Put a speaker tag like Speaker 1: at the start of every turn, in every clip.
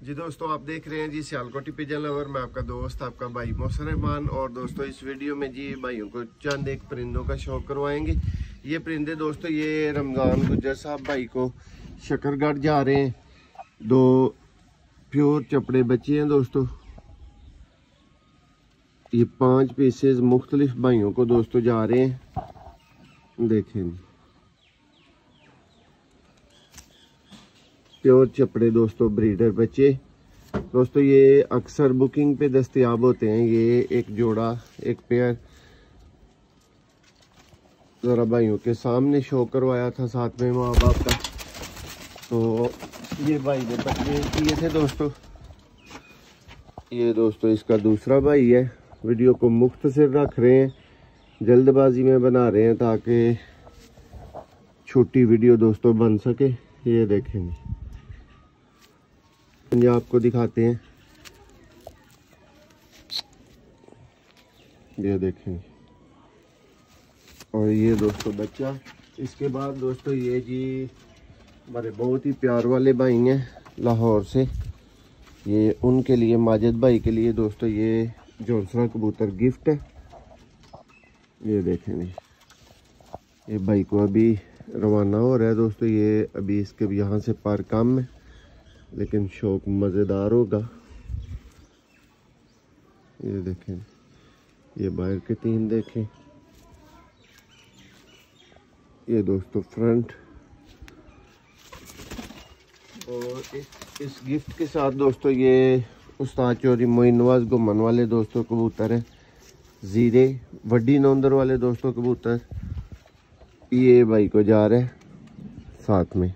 Speaker 1: जी दोस्तों, आप देख रहे हैं जी सियालकोटी पिजन लवर। मैं आपका दोस्त, आपका भाई मोहसिन रहमान। और दोस्तों इस वीडियो में जी भाइयों को चंद एक परिंदों का शौक करवाएंगे। ये परिंदे दोस्तों, ये रमज़ान गुज्जर साहब भाई को शकरगढ़ जा रहे हैं। 2 प्योर चपड़े बच्चे हैं दोस्तों। ये 5 पीसेज मुख्तलिफ भाइयों को दोस्तों जा रहे हैं। देखें प्योर चपड़े दोस्तों, ब्रीडर बच्चे दोस्तों। ये अक्सर बुकिंग पे दस्तयाब होते हैं। ये एक जोड़ा, एक पेयर ज़रा भाइयों के सामने शो करवाया था साथ में माँ बाप का। तो ये भाई ने बच्चे किए थे दोस्तों। ये दोस्तों इसका दूसरा भाई है। वीडियो को मुख्तसर रख रहे हैं, जल्दबाजी में बना रहे हैं ताकि छोटी वीडियो दोस्तों बन सके। ये देखेंगे, पंजाब को दिखाते हैं। ये देखेंगे, और ये दोस्तों बच्चा। इसके बाद दोस्तों ये जी हमारे बहुत ही प्यार वाले भाई हैं लाहौर से। ये उनके लिए, माजिद भाई के लिए दोस्तों, ये जौनसरा कबूतर गिफ्ट है। ये देखेंगे, ये भाई को अभी रवाना हो रहा है दोस्तों। ये अभी इसके यहाँ से पर कम है, लेकिन शौक मज़ेदार होगा। ये देखें, ये बाहर के 3 देखें। ये दोस्तों फ्रंट। और इस गिफ्ट के साथ दोस्तों ये उस्ताद चौधरी मोइन नवाज घुमन वाले दोस्तों कबूतर हैं। जीरे वड्डी नौंदर वाले दोस्तों कबूतर ये भाई को जा रहे हैं साथ में।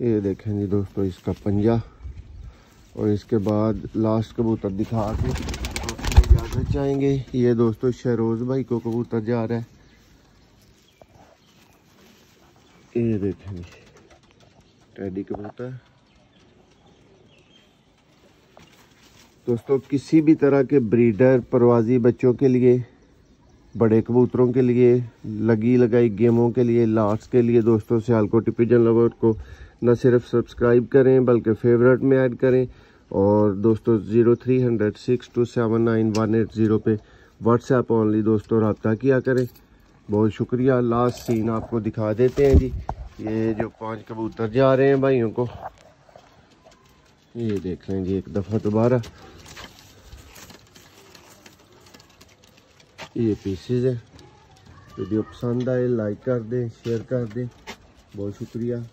Speaker 1: ये देखें जी दोस्तों इसका पंजा। और इसके बाद लास्ट कबूतर दिखा के इजाज़त चाहेंगे। ये दोस्तों शहरोज भाई को कबूतर जा रहा है। ये देखें जी टेडी कबूतर दोस्तों। किसी भी तरह के ब्रीडर परवाजी बच्चों के लिए, बड़े कबूतरों के लिए, लगी लगाई गेमों के लिए, लाट्स के लिए दोस्तों सियालकोटी पिजन लवर को न सिर्फ सब्सक्राइब करें बल्कि फेवरेट में ऐड करें। और दोस्तों 0300 6279 पे व्हाट्सएप ओनली दोस्तों रब्ता किया करें। बहुत शुक्रिया। लास्ट सीन आपको दिखा देते हैं जी। ये जो 5 कबूतर जा रहे हैं भाइयों को, ये देख लें जी एक दफ़ा दोबारा। ये पीसेज है। वीडियो पसंद आए लाइक कर दें, शेयर कर दें। बहुत शुक्रिया।